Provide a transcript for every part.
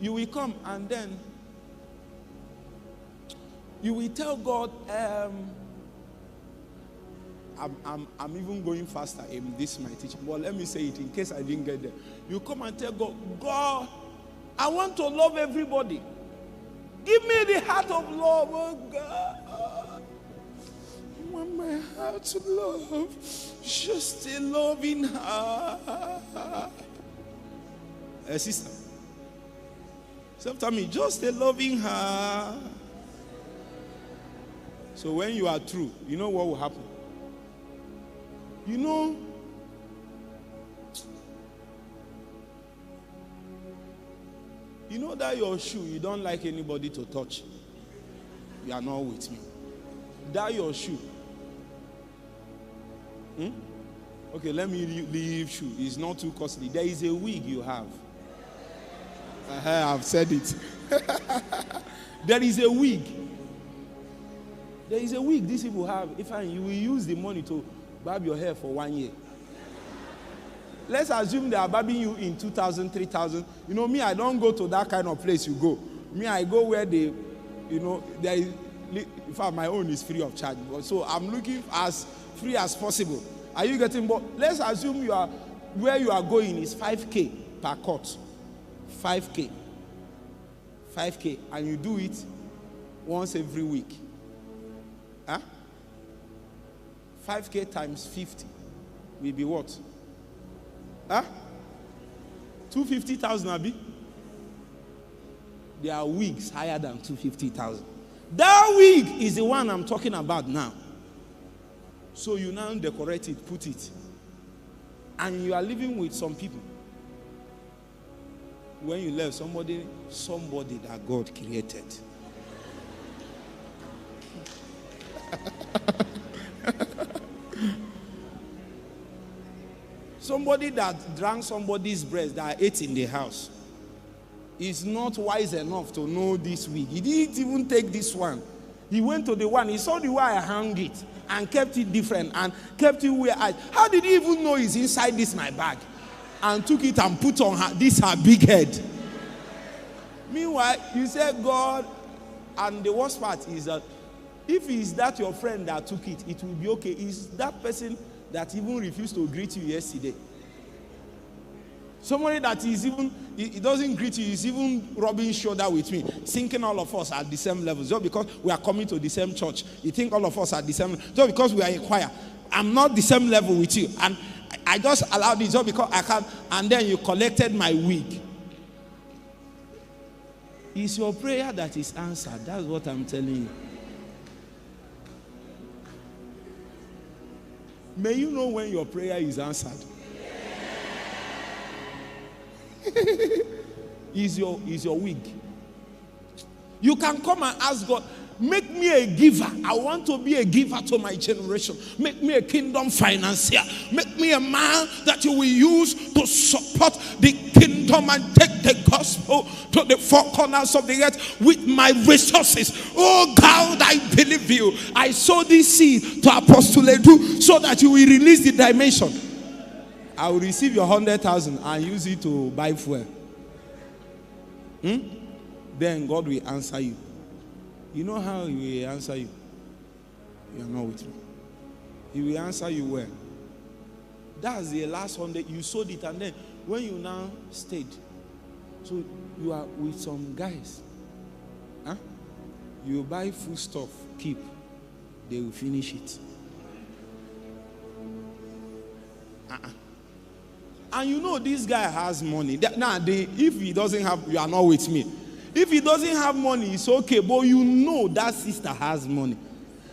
you will come and then you will tell God, I'm even going faster in this my teaching. But let me say it in case I didn't get there. You come and tell God, God, I want to love everybody. Give me the heart of love, oh God. I want my heart to love. Just a loving heart. Sister, sometimes just a loving heart. So when you are true, you know what will happen? You know that your shoe, you don't like anybody to touch. You are not with me. That your shoe. Okay, let me leave shoe. It's not too costly. There is a wig you have. I've said it. There is a wig. There is a wig these people have. If you will use the money to barb your hair for 1 year. Let's assume they are barbing you in 2,000, 3,000. You know, me, I don't go to that kind of place you go. Me, I go where they, there is, in fact, my own is free of charge. So I'm looking as free as possible. Are you getting? But let's assume where you are going is 5K per cut. 5K. 5K. And you do it once every week. 5K times 50 will be what? 250,000, Abi? There are wigs higher than 250,000. That wig is the one I'm talking about now. So you now decorate it, put it. And you are living with some people. When you left, somebody that God created. Somebody that drank somebody's breast that ate in the house is not wise enough to know this wig. He didn't even take this one. He went to the one, he saw the way I hung it and kept it different and kept it where how did he even know it's inside this my bag? And took it and put on her big head. Meanwhile, you said God, and the worst part is that if it's that your friend that took it, it will be okay. Is that person that even refused to greet you yesterday? Somebody that is even, he doesn't greet you, he's even rubbing shoulder with me, thinking all of us are at the same level. Just because we are coming to the same church, you think all of us are at the same level. Just because we are in choir, I'm not the same level with you. And I just allowed it just because I can, and then you collected my wig. It's your prayer that is answered. That's what I'm telling you. May you know when your prayer is answered. Is your wig. You can come and ask God, make me a giver. I want to be a giver to my generation. Make me a kingdom financier. Make me a man that you will use to support the kingdom and take the gospel to the four corners of the earth with my resources. Oh God, I believe you. I sow this seed to Apostle Edu so that you will release the dimension. I will receive your 100,000 and use it to buy fuel. Then God will answer you. You know how He will answer you? You are not with me. He will answer you well. That's the last 100. You sold it, and then when you now stayed, so you are with some guys. You buy food stuff, keep. They will finish it. And you know this guy has money. If he doesn't have, you are not with me. If he doesn't have money, it's okay. But you know that sister has money.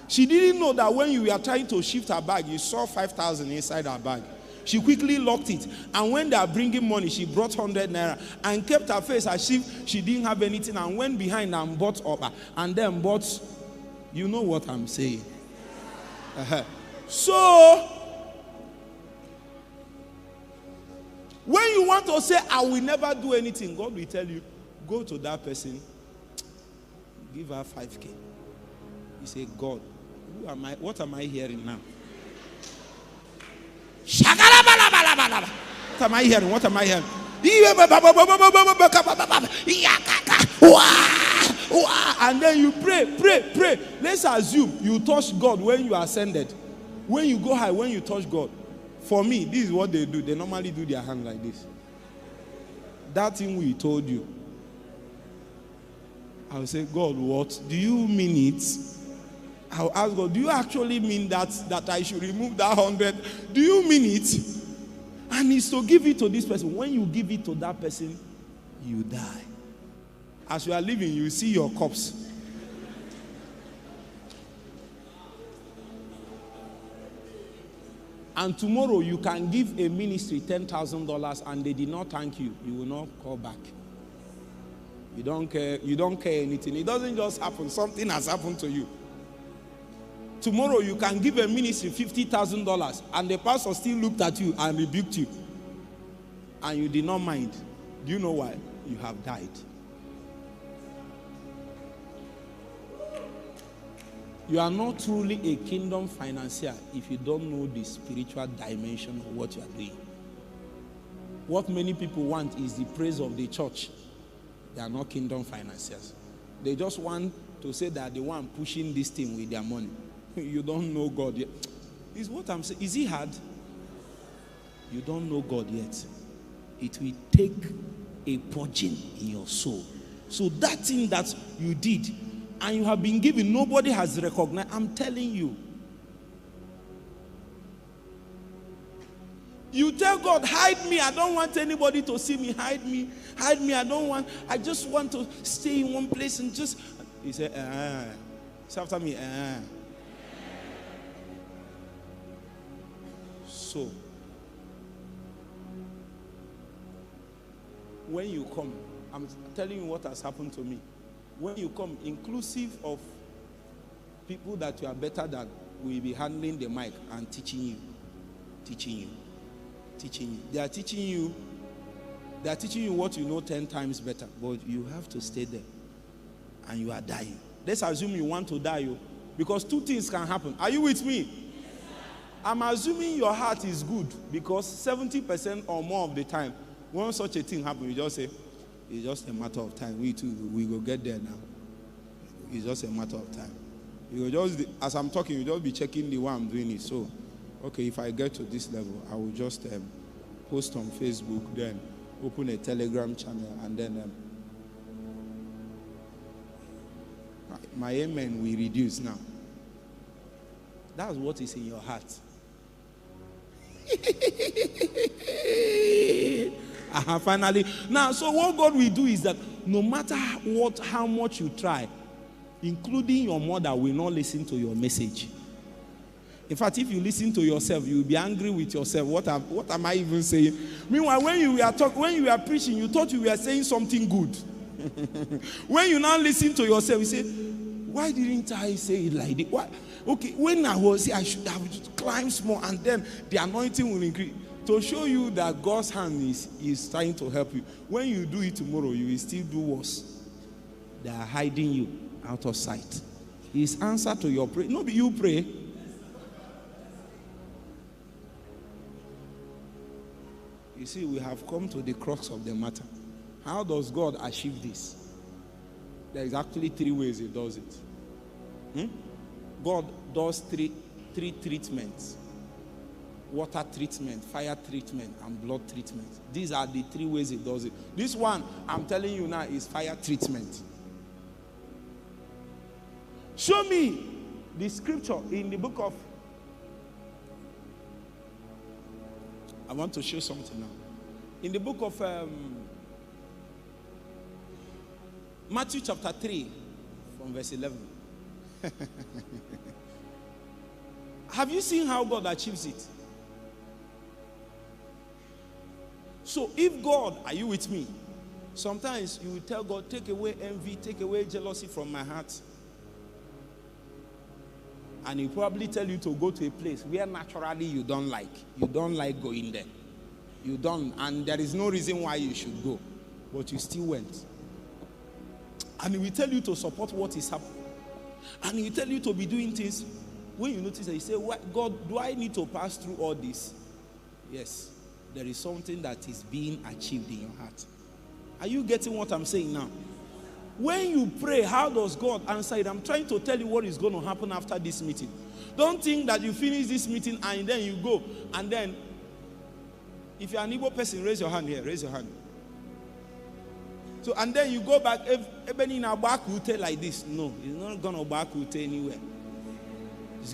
She didn't know that when you were trying to shift her bag, you saw 5,000 inside her bag. She quickly locked it. And when they are bringing money, she brought 100 naira and kept her face as if she didn't have anything and went behind and bought up. And then bought, you know what I'm saying. So, when you want to say, I will never do anything, God will tell you, go to that person, give her 5K. You say, God, who am I? What am I hearing now? What am I hearing? What am I hearing? then you pray. Let's assume you touch God when you ascended. When you go high, when you touch God. For me, this is what they do. They normally do their hand like this. That thing we told you. I will say, God, what? Do you mean it? I'll ask God, do you actually mean that I should remove that 100? Do you mean it? And it's to give it to this person. When you give it to that person, you die. As you are living, you see your corpse. And tomorrow you can give a ministry $10,000 and they did not thank you. You will not call back. You don't care. You don't care anything. It doesn't just happen. Something has happened to you. Tomorrow you can give a ministry $50,000 and the pastor still looked at you and rebuked you. And you did not mind. Do you know why? You have died. You are not truly a kingdom financier if you don't know the spiritual dimension of what you are doing. What many people want is the praise of the church. They are not kingdom financiers. They just want to say that they want pushing this thing with their money. You don't know God yet. Is what I'm saying. Is it hard? You don't know God yet. It will take a purging in your soul. So that thing that you did and you have been given, nobody has recognized. I'm telling you. You tell God, hide me. I don't want anybody to see me. Hide me. Hide me. I just want to stay in one place and just. He said, It's after me. So, when you come, I'm telling you what has happened to me. When you come, inclusive of people that you are better than, will be handling the mic and teaching you. They are teaching you what you know 10 times better, but you have to stay there and you are dying. Let's assume you want to die, because two things can happen. Are you with me? I'm assuming your heart is good, because 70% or more of the time, when such a thing happens, you just say, it's just a matter of time. We will get there now. It's just a matter of time. You will just, as I'm talking, you just be checking the way I'm doing it. So, okay, if I get to this level, I will just post on Facebook, then open a Telegram channel, and then my amen will reduce now. That's what is in your heart. Finally. Now, so what God will do is that no matter how much you try, including your mother, will not listen to your message. In fact, if you listen to yourself, you will be angry with yourself. What am I even saying? Meanwhile, when you were preaching, you thought you were saying something good. When you now listen to yourself, you say, why didn't I say it like this? Why? Okay, when I was here, I should have climbed more, and then the anointing will increase. To show you that God's hand is trying to help you. When you do it tomorrow, you will still do worse. They are hiding you out of sight. His answer to your prayer. No, you pray. You see, we have come to the crux of the matter. How does God achieve this? There is actually 3 ways he does it. God does three treatments. Water treatment, fire treatment, and blood treatment. These are the 3 ways he does it. This one, I'm telling you now, is fire treatment. Show me the scripture in the book of... I want to show something now. In the book of Matthew chapter 3, from verse 11. Have you seen how God achieves it? So if God, are you with me? Sometimes you will tell God, take away envy, take away jealousy from my heart. And he'll probably tell you to go to a place where naturally you don't like. You don't like going there. You don't, and there is no reason why you should go. But you still went. And he will tell you to support what is happening. And he will tell you to be doing things. When you notice that, you say, what, God, do I need to pass through all this? Yes. There is something that is being achieved in your heart. Are you getting what I'm saying now? when you pray, how does God answer it? I'm trying to tell you what is going to happen after this meeting. Don't think that you finish this meeting and then you go. And then, if you're an Igbo person, raise your hand here. Raise your hand. So, and then you go back, like this. No, it's not going to back anywhere.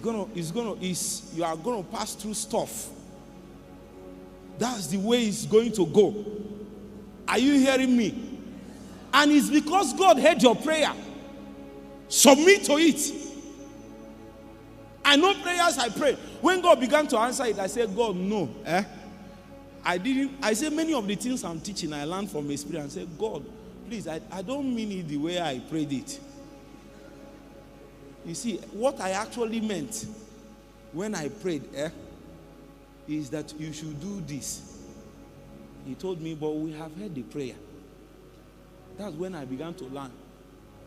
You are going to pass through stuff. That's the way it's going to go. Are you hearing me? And it's because God heard your prayer. Submit to it. I know prayers I prayed. When God began to answer it, I said, God, no. I said, many of the things I'm teaching, I learned from experience. I said, God, please, I don't mean it the way I prayed it. You see, what I actually meant when I prayed is that you should do this. He told me, but we have heard the prayer. That's when I began to learn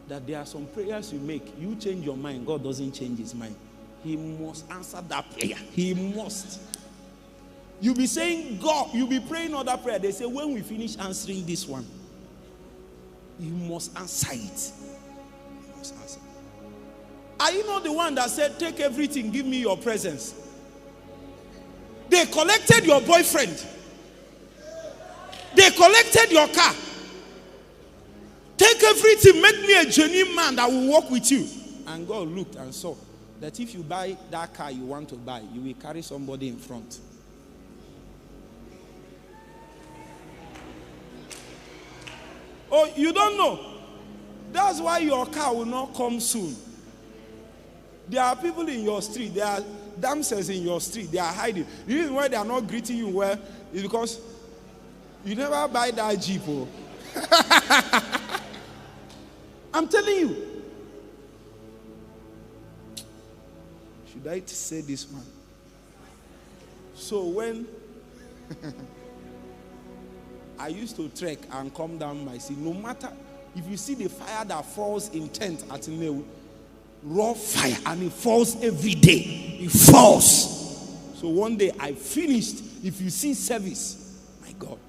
that there are some prayers you make. You change your mind. God doesn't change his mind. He must answer that prayer. He must. You'll be saying, God, you'll be praying other prayer. They say, when we finish answering this one, you must answer it. You must answer. Are you not the one that said, take everything, give me your presence? They collected your boyfriend. They collected your car. Take everything, make me a genuine man that will walk with you. And God looked and saw that if you buy that car you want to buy, you will carry somebody in front. Oh, you don't know. That's why your car will not come soon. There are people in your street, there are damsels in your street, they are hiding. The reason why they are not greeting you well is because you never buy that Jeep. Oh. I'm telling you. Should I say this one? So when I used to trek and come down my sea, no matter if you see the fire that falls in tent at New, raw fire, and it falls every day. It falls. So one day I finished. If you see service, my God,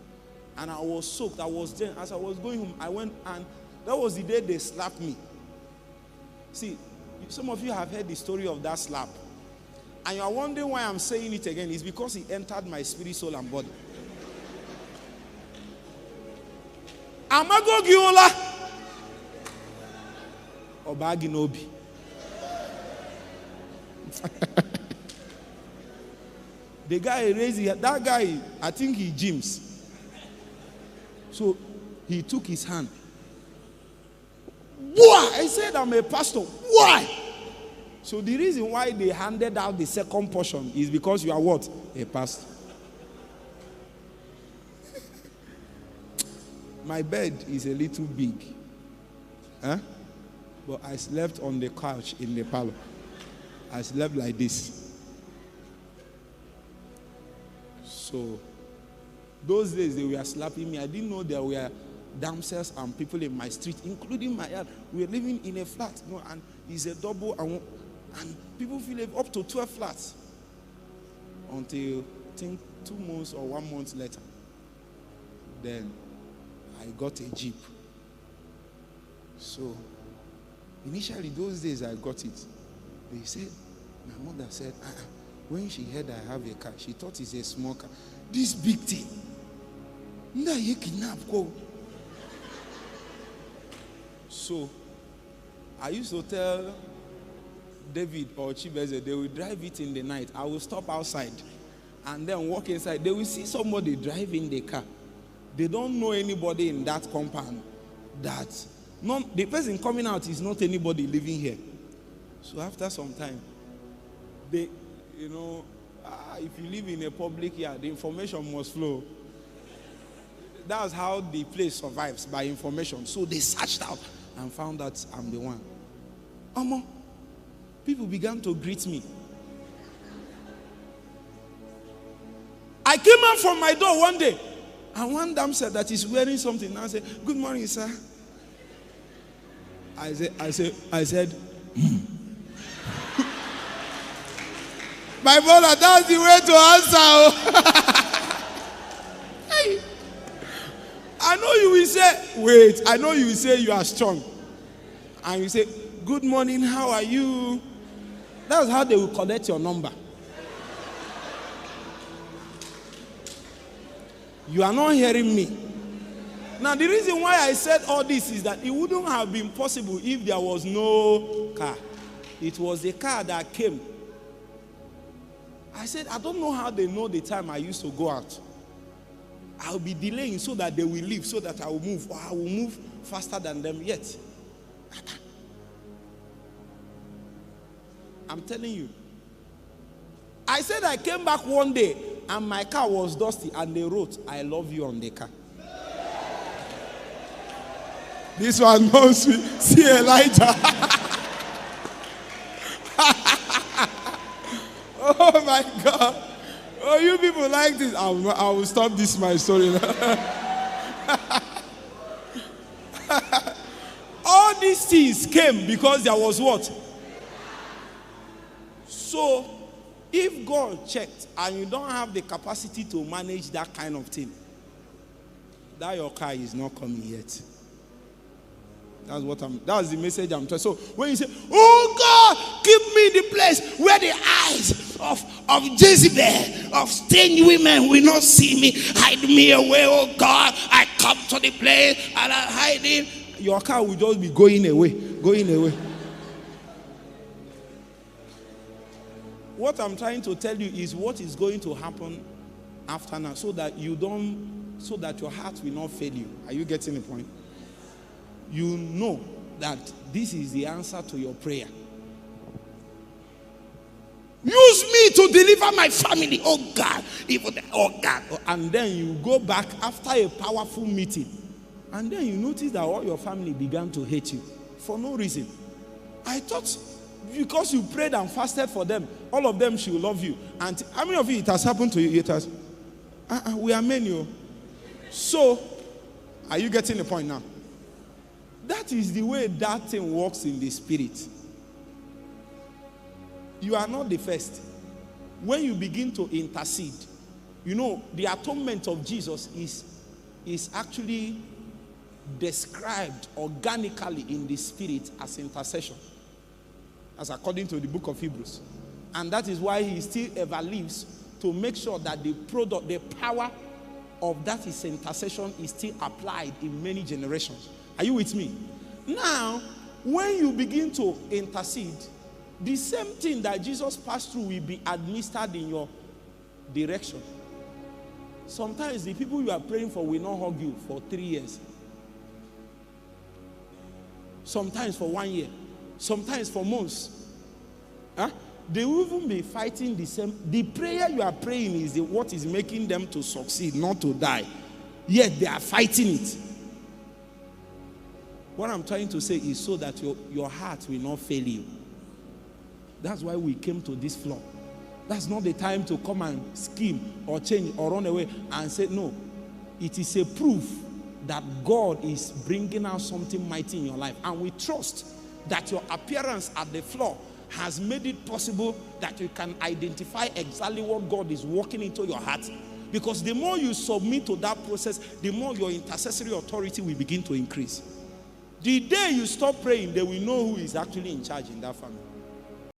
and I was soaked. I was there. As I was going home, I went, and that was the day they slapped me. See, some of you have heard the story of that slap, and you are wondering why I'm saying it again. It's because it entered my spirit, soul, and body. Amago Giola Obaginobi. The guy raised that guy, I think he gyms. So he took his hand. Why? I said, I'm a pastor. Why? So the reason why they handed out the second portion is because you are what? A pastor. My bed is a little big. But I slept on the couch in the parlor. I slept like this. So, those days they were slapping me. I didn't know there were damsels and people in my street, including my yard. We were living in a flat, and it's a double, and people feel up to 12 flats. Until, I think, 2 months or 1 month later, then I got a Jeep. So, initially, those days I got it. They said, my mother said, when she heard I have a car, she thought it's a small car. This big thing. So, I used to tell David or Chibeze, they will drive it in the night. I will stop outside and then walk inside. They will see somebody driving the car. They don't know anybody in that compound. The person coming out is not anybody living here. So after some time, if you live in a public yard, the information must flow. That's how the place survives, by information. So they searched out and found that I'm the one. People began to greet me. I came out from my door one day, and one damsel that is wearing something, I said, "Good morning, sir." I said, my brother, that's the way to answer. I know you will say, wait, I know you will say you are strong. And you say, good morning, how are you? That's how they will collect your number. You are not hearing me. Now, the reason why I said all this is that it wouldn't have been possible if there was no car. It was the car that came. I said, I don't know how they know the time I used to go out. I'll be delaying so that they will leave, so that I will move, or I will move faster than them yet. I'm telling you. I said I came back one day and my car was dusty and they wrote, I love you on the car. This one knows me. See Elijah. Oh my God. Oh, you people like this. I will stop this my story. All these things came because there was what? So, if God checked and you don't have the capacity to manage that kind of thing, that your car is not coming yet. That's the message I'm trying. So when you say, oh God, give me the place where the eyes of Jezebel, of stained women will not see me, hide me away, oh God, I come to the place and I hide it. Your car will just be going away. What I'm trying to tell you is what is going to happen after now, so that your heart will not fail you. Are you getting the point? You know that this is the answer to your prayer. Use me to deliver my family, oh God, oh God. And then you go back after a powerful meeting, and then you notice that all your family began to hate you for no reason. I thought because you prayed and fasted for them, all of them should love you. And how many of you it has happened to you? It has. We are many. So, are you getting the point now? That is the way that thing works in the spirit. You are not the first. When you begin to intercede, you know, the atonement of Jesus is actually described organically in the spirit as intercession, as according to the book of Hebrews. And that is why he still ever lives, to make sure that the power of that his intercession is still applied in many generations. Are you with me? Now, when you begin to intercede, the same thing that Jesus passed through will be administered in your direction. Sometimes the people you are praying for will not hug you for 3 years. Sometimes for 1 year. Sometimes for months. They will even be fighting the same. The prayer you are praying is what is making them to succeed, not to die. Yet they are fighting it. What I'm trying to say is so that your heart will not fail you. That's why we came to this floor. That's not the time to come and scheme or change or run away and say no. It is a proof that God is bringing out something mighty in your life. And we trust that your appearance at the floor has made it possible that you can identify exactly what God is working into your heart. Because the more you submit to that process, the more your intercessory authority will begin to increase. The day you stop praying, they will know who is actually in charge in that family.